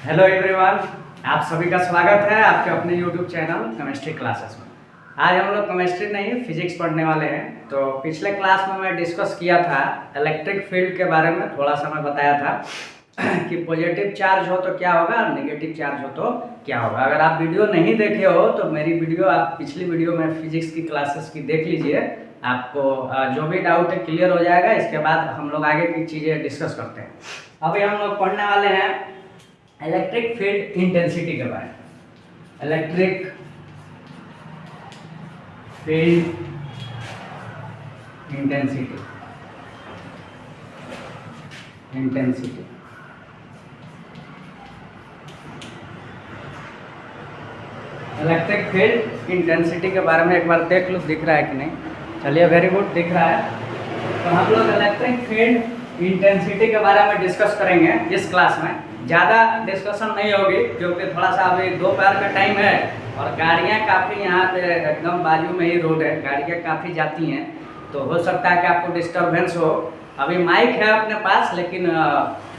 Hello everyone, आप सभी का स्वागत है आपके अपने यूट्यूब चैनल केमिस्ट्री क्लासेस में। आज हम लोग केमिस्ट्री नहीं फिजिक्स पढ़ने वाले हैं। तो पिछले क्लास में मैं डिस्कस किया था इलेक्ट्रिक फील्ड के बारे में, थोड़ा सा मैं बताया था कि पॉजिटिव चार्ज हो तो क्या होगा और नेगेटिव चार्ज हो तो क्या होगा। अगर आप वीडियो नहीं देखे हो तो मेरी वीडियो आप पिछली वीडियो में फिजिक्स की क्लासेस की देख लीजिए, आपको जो भी डाउट है क्लियर हो जाएगा। इसके बाद हम लोग आगे की चीज़ें डिस्कस करते हैं। अभी हम लोग पढ़ने वाले हैं इलेक्ट्रिक फील्ड इंटेंसिटी के बारे में। Electric field intensity electric field intensity के बारे में एक बार देख लो, दिख रहा है कि नहीं। चलिए, वेरी गुड, दिख रहा है। तो हम लोग इलेक्ट्रिक फील्ड इंटेंसिटी के बारे में डिस्कस करेंगे इस क्लास में। ज़्यादा डिस्कशन नहीं होगी क्योंकि थोड़ा सा अभी दोपहर का टाइम है और गाड़ियाँ काफ़ी यहाँ पे एकदम बाजू में ही रोड है, गाड़ियाँ काफ़ी जाती हैं, तो हो सकता है कि आपको डिस्टरबेंस हो। अभी माइक है अपने पास, लेकिन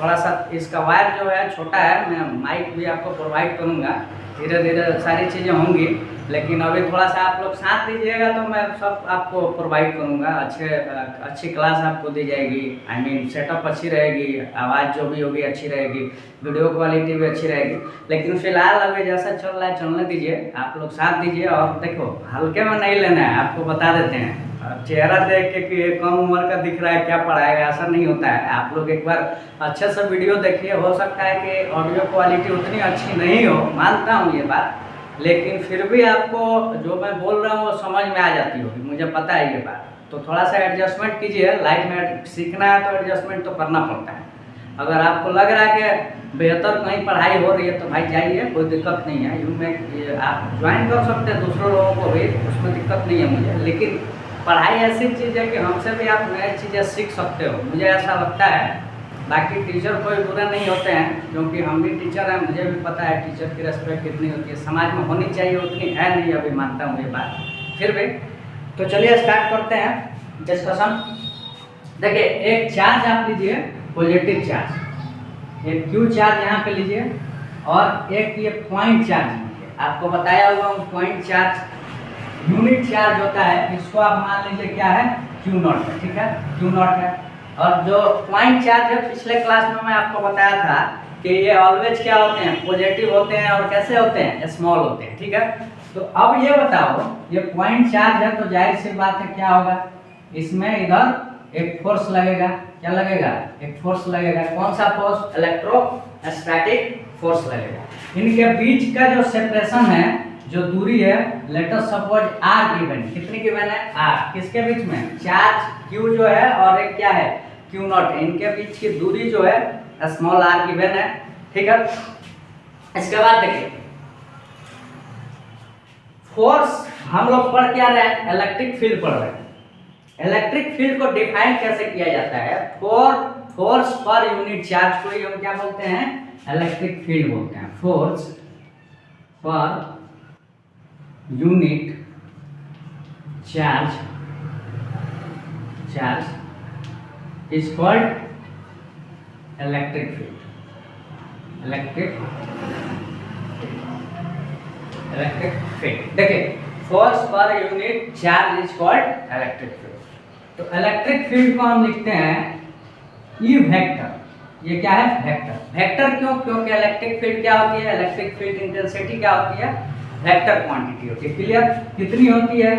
थोड़ा सा इसका वायर जो है छोटा है। मैं माइक भी आपको प्रोवाइड करूँगा, धीरे धीरे सारी चीज़ें होंगी, लेकिन अभी थोड़ा सा आप लोग साथ दीजिएगा तो मैं सब आपको प्रोवाइड करूँगा। अच्छी क्लास आपको दी जाएगी। आई मीन सेटअप अच्छी रहेगी, आवाज़ जो भी होगी अच्छी रहेगी, वीडियो क्वालिटी भी अच्छी रहेगी। लेकिन फिलहाल अभी जैसा चल रहा है चलने दीजिए, आप लोग साथ दीजिए। और देखो, हल्के में नहीं लेना है, आपको बता देते हैं। चेहरा देख के कि कम उम्र का दिख रहा है, क्या पढ़ाएगा, ऐसा नहीं होता है। आप लोग एक बार अच्छे से वीडियो देखिए। हो सकता है कि ऑडियो क्वालिटी उतनी अच्छी नहीं हो, मानता हूँ ये बात, लेकिन फिर भी आपको जो मैं बोल रहा हूँ वो समझ में आ जाती होगी, मुझे पता है ये बात। तो थोड़ा सा एडजस्टमेंट कीजिए। लाइफ में सीखना है तो एडजस्टमेंट तो करना पड़ता है। अगर आपको लग रहा है कि बेहतर कहीं पढ़ाई हो रही है तो भाई जाइए, कोई दिक्कत नहीं है। आप ज्वाइन कर सकते हैं दूसरों लोगों को भी, उसमें दिक्कत नहीं है मुझे। लेकिन पढ़ाई ऐसी चीज़ है कि हमसे भी आप नई चीज़ें सीख सकते हो, मुझे ऐसा लगता है। बाकी टीचर कोई बुरे नहीं होते हैं, क्योंकि हम भी टीचर हैं, मुझे भी पता है टीचर की रेस्पेक्ट कितनी होती है, समाज में होनी चाहिए, उतनी है नहीं, अभी मानता हूँ ये बात फिर भी। तो चलिए स्टार्ट करते हैं डिस्कशन। देखिए, एक चार्ज आप लीजिए, पॉजिटिव चार्ज, एक क्यू चार्ज यहाँ पे लीजिए, और एक ये पॉइंट चार्ज लीजिए। आपको बताया हुआ पॉइंट चार्ज यूनिट चार्ज होता है, इसको आप मान लीजिए क्या है, क्यू नॉट है, ठीक है, क्यू नॉट है। और जो पॉइंट चार्ज है, पिछले क्लास में मैं आपको बताया था कि ये ऑलवेज क्या होते हैं, पॉजिटिव होते हैं, और कैसे होते हैं, स्मॉल होते हैं, ठीक है। तो अब ये बताओ, ये पॉइंट चार्ज है तो जाहिर सी बात है क्या होगा, इसमें इधर एक फोर्स लगेगा। क्या लगेगा? एक फोर्स लगेगा। कौन सा फोर्स? इलेक्ट्रोस्टैटिक फोर्स लगेगा। इनके बीच का जो सेपरेशन है, जो दूरी है, let us suppose R given. कितनी गिवन है? आर। किसके बीच में? चार्ज क्यू जो है और एक क्या है, क्यू नॉट है। इनके बीच की दूरी जो है स्मॉल आर गिवन है, ठीक है। इसके बाद देखिए, फोर्स हम लोग पढ़ क्या रहे हैं, इलेक्ट्रिक फील्ड पढ़ रहे हैं। इलेक्ट्रिक फील्ड को डिफाइन कैसे किया जाता है? फोर्स पर यूनिट चार्ज को हम क्या बोलते हैं, इलेक्ट्रिक फील्ड बोलते हैं। Force per unit charge is called electric field. Electric field, देखिए, force per unit charge is called electric field. तो इलेक्ट्रिक फील्ड को हम लिखते हैं ई वेक्टर। ये क्या है? वेक्टर। वेक्टर क्यों? क्योंकि इलेक्ट्रिक फील्ड क्या होती है, इलेक्ट्रिक फील्ड इंटेंसिटी क्या होती है, वेक्टर क्वांटिटी होती है। क्लियर? कितनी होती है?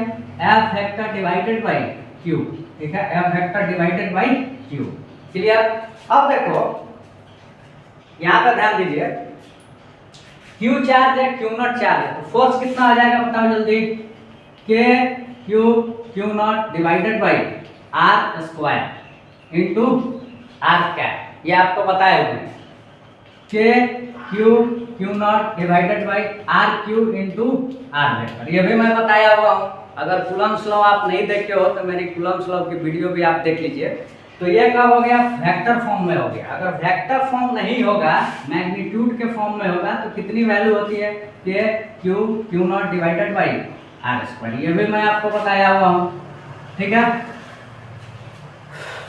F vector divided by Q, ठीक है, F vector divided by Q. Clear? अब देखो, यहाँ पे ध्यान दीजिए, क्यू चार्ज है, क्यू नॉट चार्ज है, तो फोर्स कितना आ जाएगा बताओ जल्दी, K Q naught divided by R square into R cap. ये आपको बताया हुआ है, K Q naught divided by R Q into R vector. ये भी मैं बताया हुआ हूँ। अगर कूलम्स लॉ आप नहीं देखे हो तो मेरी कूलम्स लॉ की वीडियो भी आप देख लीजिए। तो ये कब हो गया, वेक्टर फॉर्म में हो गया। अगर वेक्टर फॉर्म नहीं होगा, मैग्नीट्यूड के फॉर्म में होगा, तो कितनी वैल्यू होती है, K Q naught divided by R square. ये भी मैं आपको बताया हुआ हूँ, ठीक है।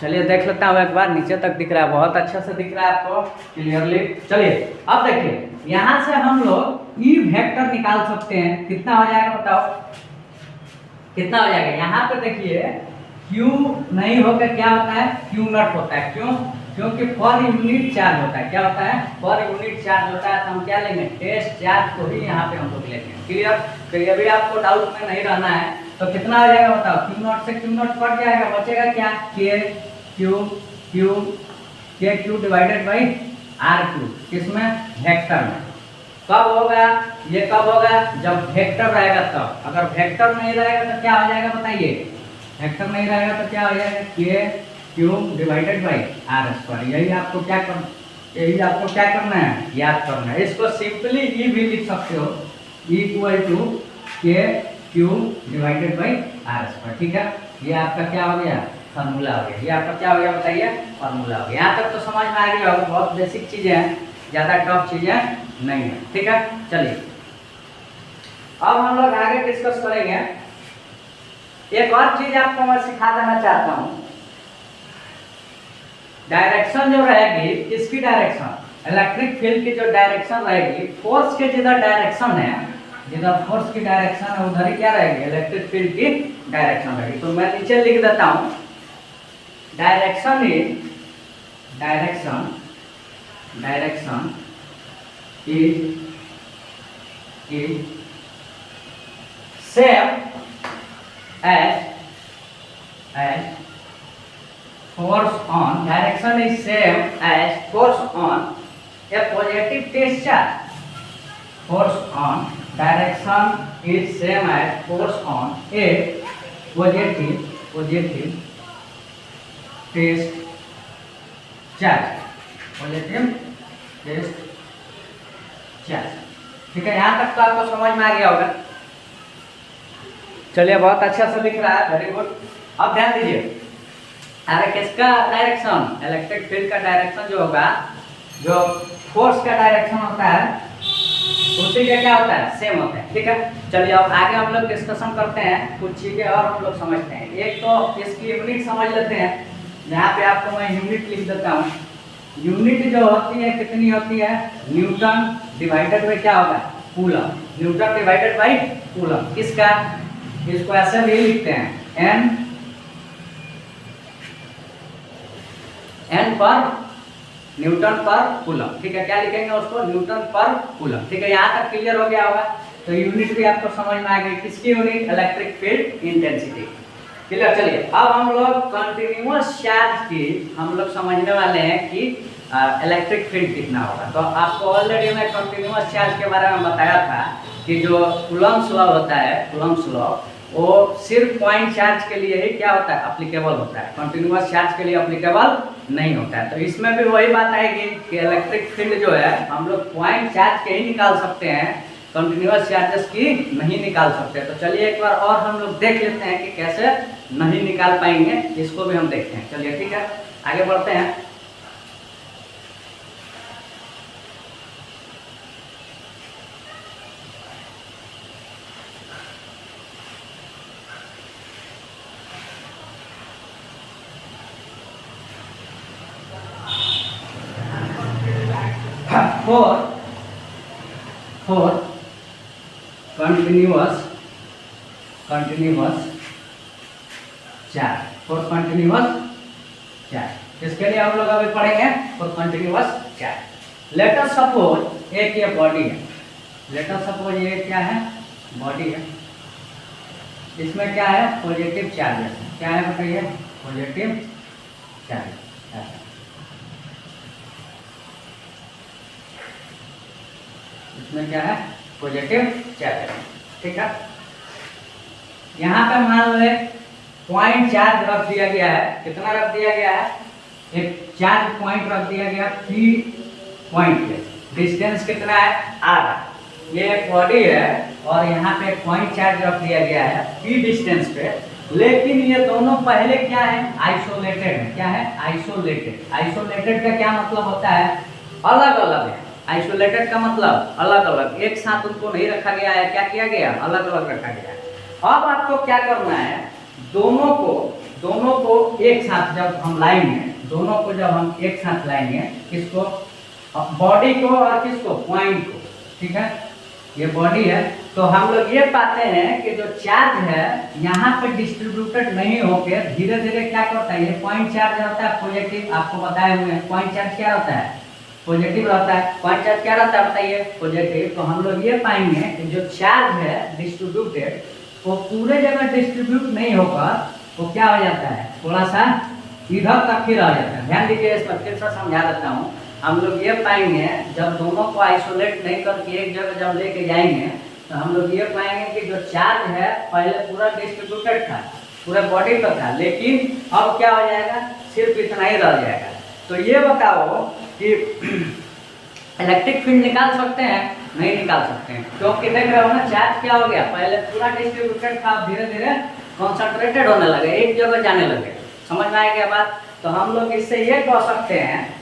चलिए देख लेता हूँ एक बार, नीचे तक दिख रहा है, बहुत अच्छा से दिख रहा है आपको क्लियरली। चलिए अब देखिए यहाँ से हम लोग ई वेक्टर निकाल सकते हैं। कितना हो जाएगा बताओ, कितना हो जाएगा? यहाँ पे देखिए क्यू नहीं होकर क्या होता है, क्यू नॉट होता है। क्यों? क्योंकि पर यूनिट चार्ज होता है। क्या होता है? पर यूनिट चार्ज होता है। तो हम क्या लेंगे? टेस्ट चार्ज को ही यहाँ पे हम लोग लेंगे। क्लियर? तो ये भी आपको डाउट में नहीं रहना है। तो कितना आ जाएगा बताओ? क्यू नॉट से क्यू नॉट कट जाएगा, बचेगा क्या? K Q Q K Q divided by R Q. किसमें? वेक्टर में। कब होगा ये? कब होगा? जब वेक्टर रहेगा तब। अगर वेक्टर नहीं रहेगा तो क्या हो जाएगा बताइए? वेक्टर नहीं रहेगा तो क्या हो जाएगा? K Q divided by R square. यही आपको क्या करना है? याद करना है। इसको सिंपली ई भी लिख सकते हो, equal to K Q divided by R square. ठीक है, ये आपका क्या हो गया? फार्मूला हो गया। ये आपका क्या हो गया बताइए? फार्मूला हो गया। यहाँ तक तो समझ में आ गया होगा, बहुत बेसिक चीजें हैं, ज्यादा टफ चीजें नहीं है। ठीक है, चलिए अब हम लोग आगे डिस्कस करेंगे। एक और चीज आपको मैं सिखा देना चाहता हूं। डायरेक्शन जो रहेगी, किसकी डायरेक्शन? इलेक्ट्रिक फील्ड की जो डायरेक्शन रहेगी, फोर्स के जिधर डायरेक्शन है, जिधर फोर्स की डायरेक्शन है उधर ही क्या रहेगी? इलेक्ट्रिक फील्ड की डायरेक्शन रहेगी। तो मैं नीचे लिख देता हूं, direction is same as force on, direction is same as force on a positive test charge. Force on, direction is same as force on a positive test charge. Positive test charge. ठीक है, यहाँ तक तो आपको समझ में आ गया होगा। चलिए बहुत अच्छा से लिख रहा है, वेरी गुड। अब ध्यान दीजिए, अरे किसका डायरेक्शन? इलेक्ट्रिक फील्ड का डायरेक्शन जो होगा, जो फोर्स का डायरेक्शन होता है, उसी का क्या होता है? सेम होता है। ठीक है, चलिए अब आगे हम लोग डिस्कशन करते हैं, कुछ चीजें और हम लोग समझते हैं। एक तो इसकी यूनिट समझ लेते हैं। यहाँ पे आपको मैं यूनिट लिख देता हूँ। यूनिट जो होती है कितनी होती है? न्यूटन डिवाइडेड बाई क्या होगा? Coulomb. Newton divided by coulomb. किसका? इसको ऐसे भी लिखते हैं, एन पर न्यूटन पर कूलम। ठीक है, क्या लिखेंगे उसको? न्यूटन पर कूलम। ठीक है, यहाँ तक क्लियर हो गया होगा। तो यूनिट भी आपको समझ में आ गई। किसकी unit? Electric field intensity. Clear? चलिए अब हम लोग कंटिन्यूअस चार्ज की हम लोग समझने वाले हैं कि इलेक्ट्रिक फील्ड कितना होगा। तो आपको ऑलरेडी मैं कंटिन्यूअस चार्ज के बारे में बताया था कि जो कूलम्ब्स लॉ होता है, कूलम्ब्स लॉ, वो सिर्फ पॉइंट चार्ज के लिए ही क्या होता है? एप्लीकेबल होता है। कंटिन्यूअस चार्ज के लिए एप्लीकेबल नहीं होता है। तो इसमें भी वही बात आएगी कि इलेक्ट्रिक फील्ड जो है हम लोग पॉइंट चार्ज के ही निकाल सकते हैं, कंटिन्यूअस चार्जेस की नहीं निकाल सकते। तो चलिए एक बार और हम लोग देख लेते हैं कि कैसे नहीं निकाल पाएंगे, इसको भी हम देखते हैं। चलिए ठीक है, आगे बढ़ते हैं। for continuous charge, for continuous charge. इसके लिए हम लोग अभी पढ़ेंगे for continuous charge. Late us suppose एक ये बॉडी है, लेट अस सपोज ये क्या है? बॉडी है। इसमें क्या है? Positive charges. क्या है बताइए? Positive charge. इसमें क्या है? Positive charge. ठीक है, यहाँ पे मान लो पॉइंट चार्ज रख दिया गया है। कितना रख दिया गया है? एक चार्ज पॉइंट रख दिया गया 3 पॉइंट पे। डिस्टेंस कितना है? r। ये एक बॉडी है और यहाँ पे एक पॉइंट चार्ज रख दिया गया है p डिस्टेंस पे। लेकिन ये दोनों पहले क्या है? आइसोलेटेड है। क्या है? आइसोलेटेड। आइसोलेटेड का क्या मतलब होता है? अलग अलग है। आइसोलेटेड का मतलब अलग अलग, एक साथ उनको नहीं रखा गया है। क्या किया गया? अलग अलग रखा गया है। अब आपको क्या करना है? दोनों को दोनों को एक साथ जब हम लाएंगे, दोनों को जब हम एक साथ लाएंगे, किसको, बॉडी को और किसको, पॉइंट को, ठीक है, ये बॉडी है, तो हम लोग ये पाते हैं कि जो चार्ज है यहाँ पे डिस्ट्रीब्यूटेड नहीं होकर धीरे धीरे क्या करता है, ये पॉइंट चार्ज होता है पॉजिटिव, आपको बताए हुए हैं पॉइंट चार्ज क्या होता है, पॉजिटिव रहता है, पॉइंट चार्ज क्या रहता है बताइए, पॉजिटिव। तो हम लोग ये पाएंगे कि जो चार्ज है डिस्ट्रीब्यूटेड वो पूरे जगह डिस्ट्रीब्यूट नहीं होकर वो क्या हो जाता है, थोड़ा सा इधर तक ही रह जाता है। ध्यान दीजिए, इसमें फिर से समझा देता हूँ। हम लोग ये पाएंगे जब दोनों को आइसोलेट नहीं करके एक जगह जब लेके जाएंगे तो हम लोग ये पाएंगे कि जो चार्ज है पहले पूरा डिस्ट्रीब्यूटेड था, पूरे बॉडी पर था, लेकिन अब क्या हो जाएगा, सिर्फ इतना ही रह जाएगा। तो ये बताओ कि इलेक्ट्रिक फील्ड निकाल सकते हैं, नहीं निकाल सकते हैं, क्योंकि देख रहे हो ना, चार्ज क्या हो गया, पहले पूरा डिस्ट्रीब्यूटेड था, धीरे धीरे कॉन्सेंट्रेटेड होने लगे, एक जगह जाने लगे। समझ में आएगा बात? तो हम लोग इससे ये कह सकते हैं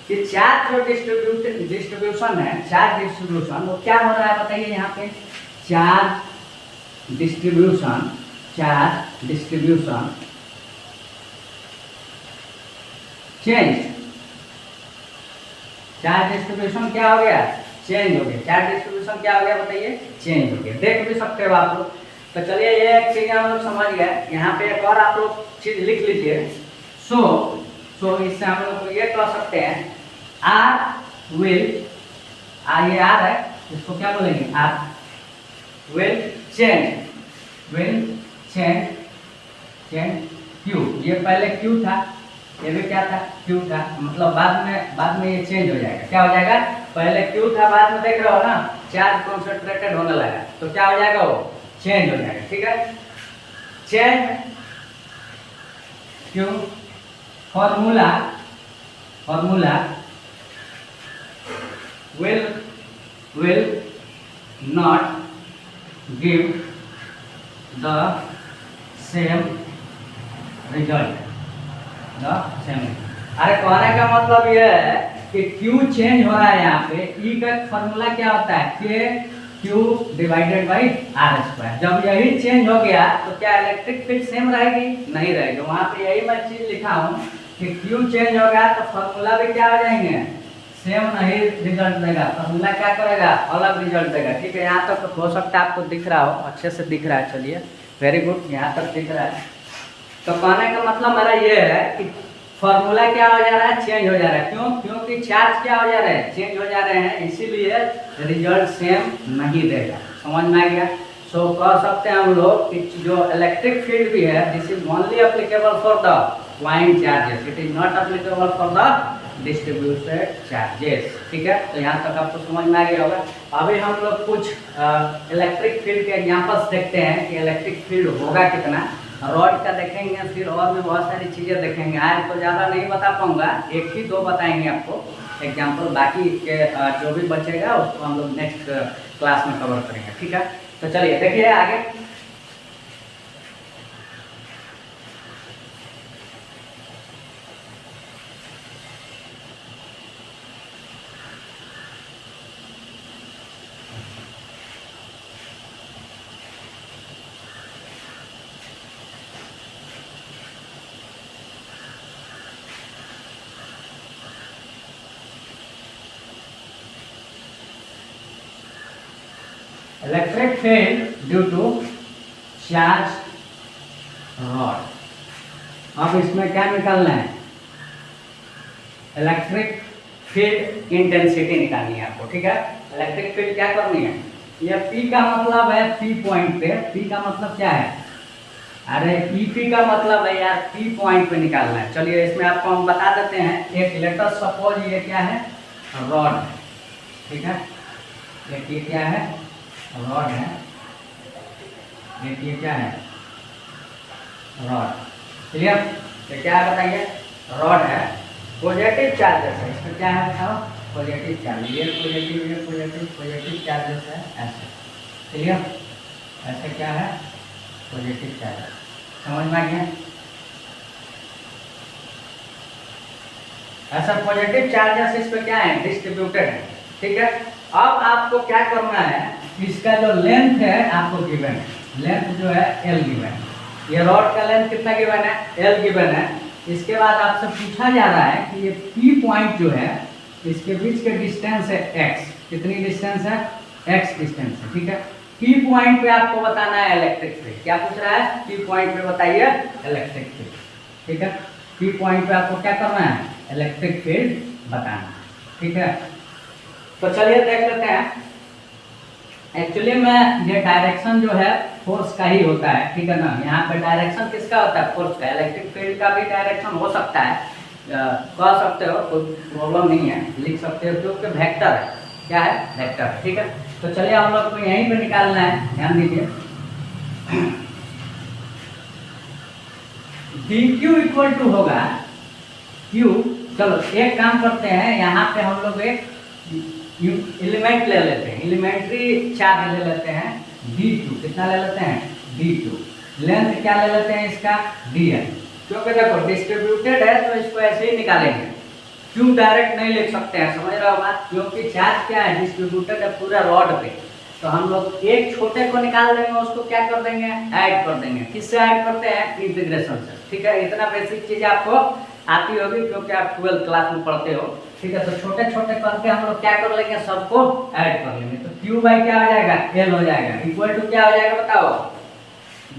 कि चार्ज जो डिस्ट्रीब्यूशन है, चार्ज डिस्ट्रीब्यूशन वो क्या हो रहा है बताइए, यहाँ पे charge distribution change, charge distribution क्या हो गया, चेंज हो गया। चार्ज डिस्ट्रीब्यूशन क्या हो गया बताइए, चेंज हो गया। देख भी सकते हो आप लोग। तो चलिए ये एक चीज हम लोग समझ गए। यहाँ पे एक और आप लोग चीज लिख लीजिए। सो इससे हम लोग ये कह सकते हैं, आर विल, ये आर है, इसको क्या बोलेंगे, आर विल चेंज क्यू। ये पहले क्यू था, ये भी क्या था, क्यू था, मतलब बाद में ये चेंज हो जाएगा। क्या हो जाएगा, पहले क्यू था, बाद में देख रहे हो ना चार्ज कॉन्सेंट्रेटेड होने लगा, तो क्या हो जाएगा, वो चेंज हो जाएगा। ठीक है, change Q, formula will not give the same result, अरे कहने का मतलब ये है कि Q चेंज हो रहा है। यहाँ पे E का फॉर्मूला क्या होता है, Q divided by R square. जब यही चेंज हो गया तो क्या इलेक्ट्रिक फील्ड सेम रहेगी, नहीं रहेगी। वहाँ पे यही मैं चीज लिखा हूँ कि Q चेंज हो गया तो फॉर्मूला भी क्या हो जाएंगे, सेम नहीं रिजल्ट देगा, फॉर्मूला क्या करेगा, अलग रिजल्ट देगा। ठीक है, यहाँ तक हो सकता है आपको दिख रहा हो, अच्छे से दिख रहा है। चलिए वेरी गुड, यहाँ तक दिख रहा है। तो कहने का मतलब मेरा ये है कि फॉर्मूला क्या हो जा रहा है, चेंज हो जा रहा है। क्यों, क्योंकि चार्ज क्या हो जा रहे हैं, चेंज हो जा रहे हैं, इसीलिए रिजल्ट सेम नहीं देगा। समझ में आ गया? सो कह सकते हैं हम लोग कि जो इलेक्ट्रिक फील्ड भी है, this is only applicable for the point charges, it is not applicable for the distributed charges. ठीक है, तो यहाँ तक आपको समझ में आ गया होगा। अभी हम लोग कुछ इलेक्ट्रिक फील्ड के एग्जांपल्स देखते हैं कि इलेक्ट्रिक फील्ड होगा कितना। रॉड का देखेंगे, फिर और भी बहुत सारी चीज़ें देखेंगे। आज तो ज़्यादा नहीं बता पाऊंगा, एक ही दो बताएंगे आपको एग्जांपल, बाकी के जो भी बचेगा उसको हम लोग नेक्स्ट क्लास में कवर करेंगे। ठीक है, तो चलिए देखिए आगे। Electric field due to charge rod. अब इसमें क्या निकालना है, इलेक्ट्रिक फील्ड इंटेंसिटी निकालनी है आपको। ठीक है, इलेक्ट्रिक फील्ड क्या करनी है, ये P का मतलब है P पॉइंट पे। P का मतलब क्या है, अरे EP का मतलब है यार P पॉइंट पे निकालना है। चलिए इसमें आपको हम बता देते हैं। एक लेटर सपोज ये क्या है, रॉड है। ठीक है, ये क्या है, रॉड है। ये क्या है, रॉड। क्लियर? तो क्या है बताइए, रॉड है, पॉजिटिव चार्जेस है। इसमें क्या है बताओ, पॉजिटिव चार्ज, ये पॉजिटिव चार्जेस है ऐसे। क्लियर? ऐसे क्या है, पॉजिटिव चार्ज। समझ में आ गया? ऐसा पॉजिटिव चार्जेस इस पे क्या है, डिस्ट्रीब्यूटेड है। ठीक है, अब आपको क्या करना है, इसका जो लेंथ है आपको गिवन है, लेंथ जो है L गिवन है। ये रॉड का लेंथ कितना गिवन है, L गिवन है। इसके बाद आपसे पूछा जा रहा है कि ये P पॉइंट जो है इसके बीच के डिस्टेंस है x, कितनी डिस्टेंस है, x डिस्टेंस है, ठीक है। P पॉइंट पे आपको बताना है इलेक्ट्रिक फील्ड, क्या पूछ रहा है, P पॉइंट पे बताइए इलेक्ट्रिक फील्ड, ठीक है। P पॉइंट पे आपको क्या करना है, इलेक्ट्रिक फील्ड बताना है, ठीक है। तो चलिए देख लेते हैं। एक्चुअली में ये डायरेक्शन जो है फोर्स का ही होता है, ठीक है ना। यहाँ पे डायरेक्शन किसका होता है, फोर्स का। इलेक्ट्रिक फील्ड का भी डायरेक्शन हो सकता है, कह सकते हो, कोई प्रॉब्लम नहीं है, लिख सकते हो, क्योंकि वेक्टर है, क्या है, वेक्टर, ठीक है। तो चलिए हम लोग को यहीं पे निकालना है, ध्यान दीजिए। dq इक्वल टू होगा q, चलो एक काम करते हैं, यहाँ पे हम लोग एक एलिमेंट ले लेते हैं, एलिमेंट्री चार्ज ले लेते हैं d2, कितना ले लेते हैं, d2। लेंथ क्या ले लेते हैं इसका, dl, क्योंकि देखो डिस्ट्रीब्यूटेड है तो इसको ऐसे ही निकालेंगे, क्यों डायरेक्ट नहीं लिख सकते हैं, समझ रहे हो बात, क्योंकि चार्ज क्या है, डिस्ट्रीब्यूटेड है पूरा रॉड पे। तो हम लोग एक छोटे को निकाल देंगे, उसको क्या कर देंगे, ऐड कर देंगे। किससे ऐड करते हैं, इंटीग्रेशन से, ठीक है। इतना बेसिक चीज आपको आती होगी क्योंकि आप 12th क्लास में पढ़ते हो, ठीक है। तो छोटे छोटे करके हम लोग क्या कर लेंगे, सबको ऐड कर लेंगे। तो Q बाई क्या हो जाएगा, L हो जाएगा, इक्वल टू क्या हो जाएगा बताओ,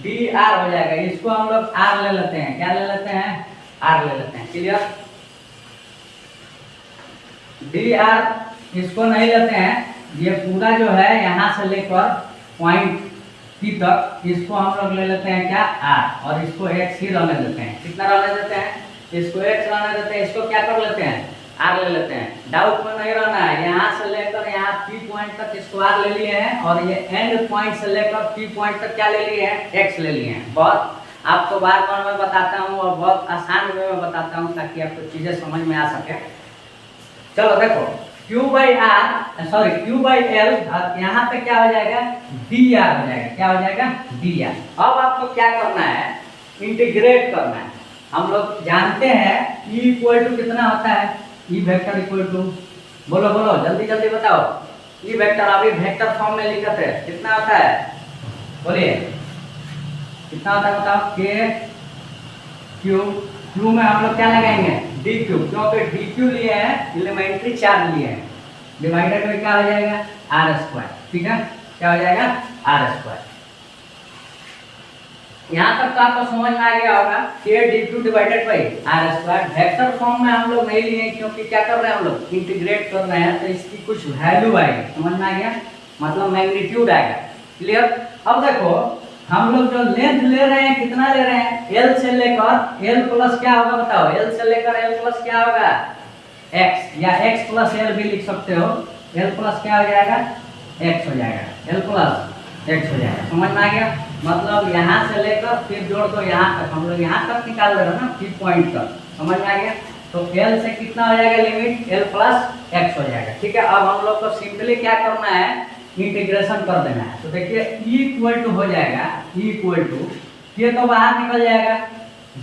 dr हो जाएगा। इसको हम लोग r ले लेते हैं, क्या ले लेते हैं, r ले लेते हैं, क्लियर। dr इसको नहीं लेते हैं, ये पूरा जो है यहाँ से लेकर पॉइंट P तक, इसको हम लोग ले लेते हैं क्या, r, और इसको x ही रहने देते हैं। कितना रहने देते हैं, इसको x रहने देते हैं, इसको क्या कर लेते हैं, r ले लेते हैं। डाउट में नहीं रहना है, यहाँ से लेकर यहाँ P पॉइंट तक इसको r ले लिए हैं, और ये एंड पॉइंट से लेकर P पॉइंट तक क्या ले लिए हैं, x ले लिए हैं। बहुत आपको बार बार मैं बताता हूँ और बहुत आसान वे में बताता हूँ ताकि आपको चीज़ें समझ में आ सके। चलो देखो Q by R, sorry Q by L, यहाँ पे क्या हो जाएगा, dr हो जाएगा, क्या हो जाएगा, dr। अब आपको क्या करना है, इंटीग्रेट करना है। हम लोग जानते हैं E इक्वल टू कितना होता है, E वेक्टर इक्वल टू, बोलो बोलो जल्दी जल्दी बताओ, E वेक्टर अभी वेक्टर फॉर्म में लिखते हैं, कितना होता है, बोलिए कितना होता है बताओ, K Q में हम लोग क्या लगाएंगे, dq, क्योंकि dq लिए हैं, एलिमेंट्री चार्ज लिए हैं, डिवाइडेड में क्या हो जाएगा, r स्क्वायर, ठीक है, क्या हो जाएगा, r स्क्वायर। यहाँ तक तो आपको समझ में आ गया होगा, k dq divided by r square. Vector form में हम लोग नहीं लिए क्योंकि क्या कर रहे हैं, हम लोग इंटीग्रेट कर रहे हैं, तो इसकी कुछ वैल्यू आएगी, समझ में आ गया, मतलब मैग्नीट्यूड आएगा, क्लियर। अब देखो हम लोग जो लेंथ ले रहे हैं, कितना ले रहे हैं, L से लेकर L प्लस क्या होगा बताओ, L से लेकर L प्लस क्या होगा, x, या x प्लस L भी लिख सकते हो। L प्लस क्या हो जाएगा, x हो जाएगा, L प्लस x हो जाएगा, समझ में आ गया। मतलब यहाँ से लेकर फिर जोड़ दो यहाँ तक, हम लोग यहाँ तक निकाल रहे हैं ना, P पॉइंट तक, समझ में आ गया। तो L से कितना हो जाएगा लिमिट, L प्लस x हो जाएगा, ठीक है। अब हम लोग को सिंपली क्या करना है, इंटीग्रेशन कर देना है। तो देखिए E इक्वल टू हो जाएगा, E इक्वल टू, ये तो बाहर निकल जाएगा,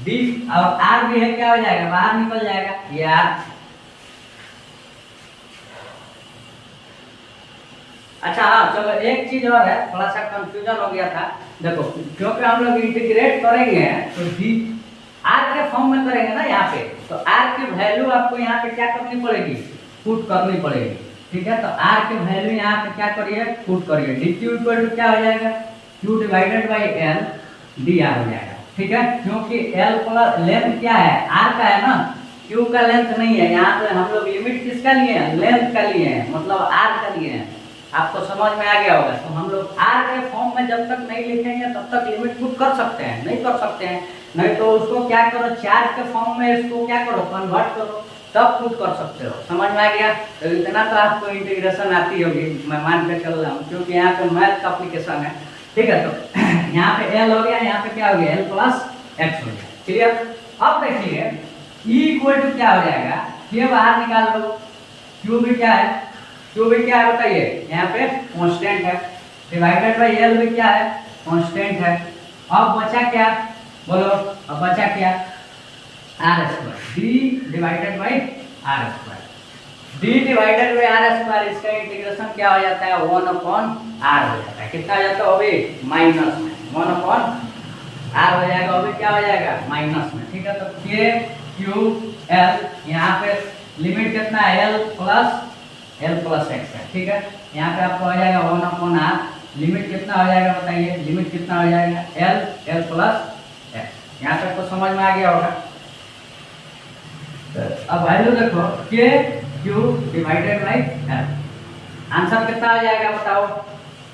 D और R भी है, क्या हो जाएगा, बाहर निकल जाएगा, ये R। अच्छा हाँ चलो एक चीज और है, थोड़ा सा कंफ्यूजन हो गया था, देखो क्योंकि हम लोग इंटीग्रेट करेंगे तो D R के फॉर्म में करेंगे ना यहाँ पे, तो R की वैल्यू आपको यहाँ पे क्या करनी पड़ेगी, पुट करनी पड़ेगी, ठीक है। तो R की वैल्यू यहाँ पे क्या करिए, पुट करिए, dq इक्वल टू क्या हो जाएगा, q divided by L dr हो जाएगा, ठीक है। क्योंकि L प्लस लेंथ क्या है, R का है ना, q का लेंथ नहीं है, यहाँ पे हम लोग लिमिट किसका लिए हैं, लेंथ का लिए हैं, मतलब R का लिए हैं। आपको समझ में आ गया होगा। तो हम लोग R के फॉर्म में जब तक नहीं लिखेंगे तब तक लिमिट पुट कर सकते हैं, नहीं कर सकते हैं, नहीं तो उसको क्या करो, चार्ज के फॉर्म में इसको क्या करो, कन्वर्ट करो, तब पुट कर सकते हो, समझ में आ गया। तो इतना तो आपको इंटीग्रेशन आती होगी, मैं मान के चल रहा हूँ, क्योंकि यहाँ पे मैथ का एप्लीकेशन है, ठीक है। तो यहाँ पे L हो गया, यहाँ पे क्या हो गया, L प्लस x हो गया, क्लियर। अब देखिए E इक्वल टू क्या हो जाएगा, ये बाहर निकाल लो, Q भी क्या है, Q भी क्या है बताइए, यहाँ पे कांस्टेंट है, डिवाइडेड बाई L भी क्या है, कांस्टेंट है। अब बचा क्या, बोलो अब बचा क्या, r square, d divided by r square, d divided by r square, इसका इंटीग्रेशन क्या हो जाता है, 1/r हो जाता है, कितना हो जाता है अभी, माइनस 1/r आर हो जाएगा, वो भी क्या हो जाएगा माइनस में, ठीक है। तो के क्यू एल, यहाँ पे लिमिट कितना है एल प्लस एक्स है, ठीक है। यहाँ पे आपको हो जाएगा 1/r, लिमिट कितना हो जाएगा बताइए, लिमिट कितना हो जाएगा एल प्लस एक्स। यहाँ तक तो समझ में आ गया होगा। अब वैल्यू देखो के Q divided by L, answer कितना आ जाएगा बताओ।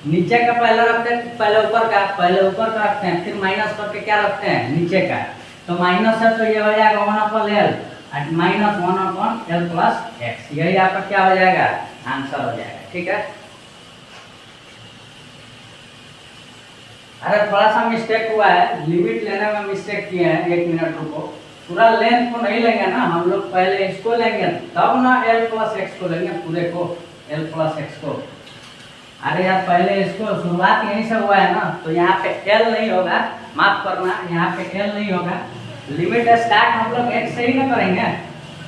नीचे का पहले रखते हैं, पहले ऊपर का रखते हैं, फिर माइनस करके क्या रखते हैं नीचे का, तो माइनस है तो ये हो जाएगा 1/l minus 1/l plus x, यही आपका क्या हो जाएगा आंसर हो जाएगा, ठीक है। अरे थोड़ा सा मिस्टेक हुआ है, लिमिट लेने में मिस्टेक किए हैं, 1 मिनट रुको। पूरा लेंथ को नहीं लेंगे ना हम लोग, पहले इसको लेंगे तब ना एल प्लस एक्स को लेंगे, पूरे को एल प्लस एक्स को। अरे यार पहले इसको शुरुआत यहीं से हुआ है ना, तो यहाँ पे एल नहीं होगा, माफ करना, यहाँ पे एल नहीं होगा। लिमिट स्टार्ट हम लोग एक्स से ही ना करेंगे,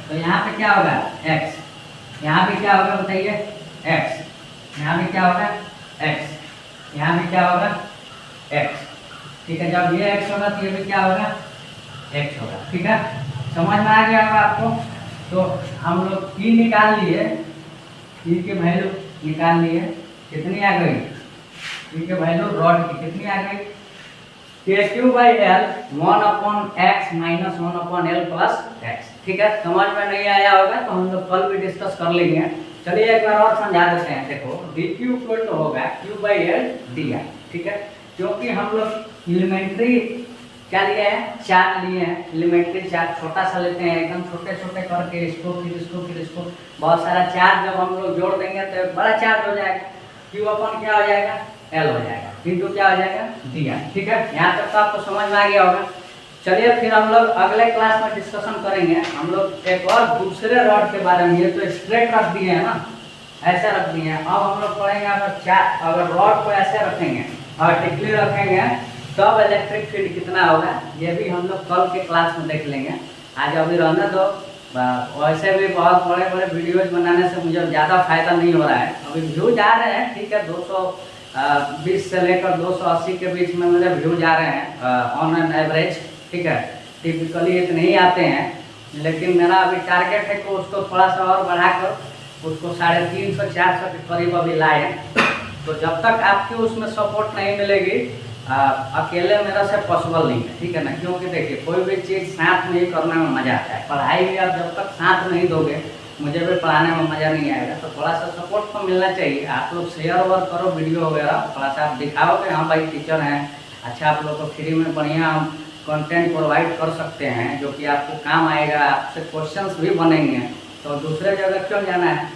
तो यहाँ पे क्या होगा एक्स, यहाँ पे क्या होगा बताइए एक्स, यहाँ पे क्या होगा एक्स, यहाँ पे क्या होगा एक्स, ठीक है। जब ये एक्स होगा तो ये भी क्या होगा एक्स होगा, ठीक है। समझ में आ गया होगा आपको। तो हम लोग ई निकाल लिए, ई की वैल्यू निकाल लिए, कितनी आ गई, ई की वैल्यू रॉड की कितनी आ गई के Q by L 1/x minus 1/l plus x, ठीक है। समझ में नहीं आया होगा तो हम लोग कल भी डिस्कस कर लेंगे। चलिए एक बार और समझा देते हैं। देखो डी क्यू इक्वल टू होगा Q by L D I, ठीक है। क्योंकि हम लोग एलिमेंट्री क्या लिए हैं, चार्ज लिए हैं, एलिमेंट्री चार्ज छोटा सा लेते हैं, एकदम छोटे छोटे करके इसको फिर इसको फिर इसको, बहुत सारा चार्ज जब हम लोग जोड़ देंगे तो बड़ा चार्ज हो जाएगा, क्यू अपन क्या हो जाएगा एल हो जाएगा, इंटू क्या हो जाएगा डी आई, ठीक है। यहाँ तक तो आपको समझ में आ गया होगा। चलिए फिर हम लोग अगले क्लास में डिस्कशन करेंगे। हम लोग एक और दूसरे रॉड के बारे में, ये तो स्ट्रेट रख दिए हैं ना, ऐसे रख दिए हैं। अब हम लोग पढ़ेंगे अगर रॉड को ऐसे रखेंगे और टिकली रखेंगे तब इलेक्ट्रिक फील्ड कितना होगा, ये भी हम लोग कल के क्लास में देख लेंगे। आज अभी रहने दो, वैसे भी बहुत बड़े बड़े वीडियोज बनाने से मुझे ज़्यादा फायदा नहीं हो रहा है। अभी व्यूज आ रहे हैं, ठीक है, 220 से लेकर 280 के बीच में मेरे व्यूज आ रहे हैं ऑन एन एवरेज, ठीक है। टिपिकली इतने ही आते हैं, लेकिन मेरा अभी टारगेट है कि उसको थोड़ा सा और बढ़ाकर उसको 350-400 के करीब अभी लाए। तो जब तक आपकी उसमें सपोर्ट नहीं मिलेगी, अकेले मेरा से पॉसिबल नहीं है, ठीक है ना। क्योंकि देखिए कोई भी चीज़ साथ में ही करने में मज़ा आता है, पढ़ाई भी आप जब तक साथ नहीं दोगे मुझे भी पढ़ाने में मज़ा नहीं आएगा। तो थोड़ा सा सपोर्ट तो मिलना चाहिए। आप लोग शेयर ओवर करो वीडियो वगैरह, थोड़ा सा आप दिखाओ कि हाँ भाई टीचर हैं, अच्छा आप लोग को फ्री में बढ़िया कंटेंट प्रोवाइड कर सकते हैं जो कि आपको काम आएगा, आपसे क्वेश्चंस भी बनेंगे। तो दूसरे जगह क्यों जाना है,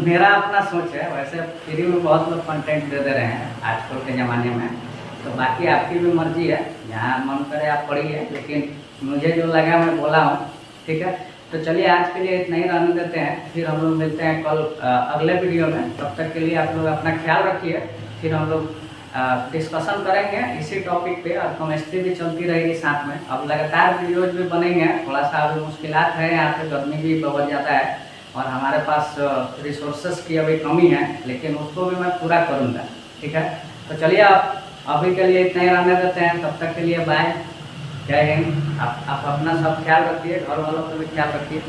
मेरा अपना सोच है। वैसे फ्री में बहुत लोग कंटेंट दे रहे हैं आजकल के ज़माने में, तो बाकी आपकी भी मर्जी है, जहाँ मन करे आप पढ़िए, लेकिन मुझे जो लगा मैं बोला हूँ, ठीक है। तो चलिए आज के लिए इतना ही रहने देते हैं, फिर हम लोग मिलते हैं कल अगले वीडियो में। तब तक के लिए आप लोग अपना ख्याल रखिए, फिर हम लोग डिस्कशन करेंगे इसी टॉपिक पे, और केमिस्ट्री भी चलती रहेगी साथ में। अब लगातार वीडियोज भी बनेंगे, थोड़ा सा अभी मुश्किलात है, यहाँ पे गर्मी भी बहुत ज़्यादा है और हमारे पास रिसोर्सेज की अभी कमी है, लेकिन उसको भी मैं पूरा करूँगा, ठीक है। तो चलिए आप अभी के लिए इतना ही रहने देते हैं, तब तक के लिए बाय, जय हिंद। आप अपना सब ख्याल रखिए, घर वालों का भी ख्याल रखिए।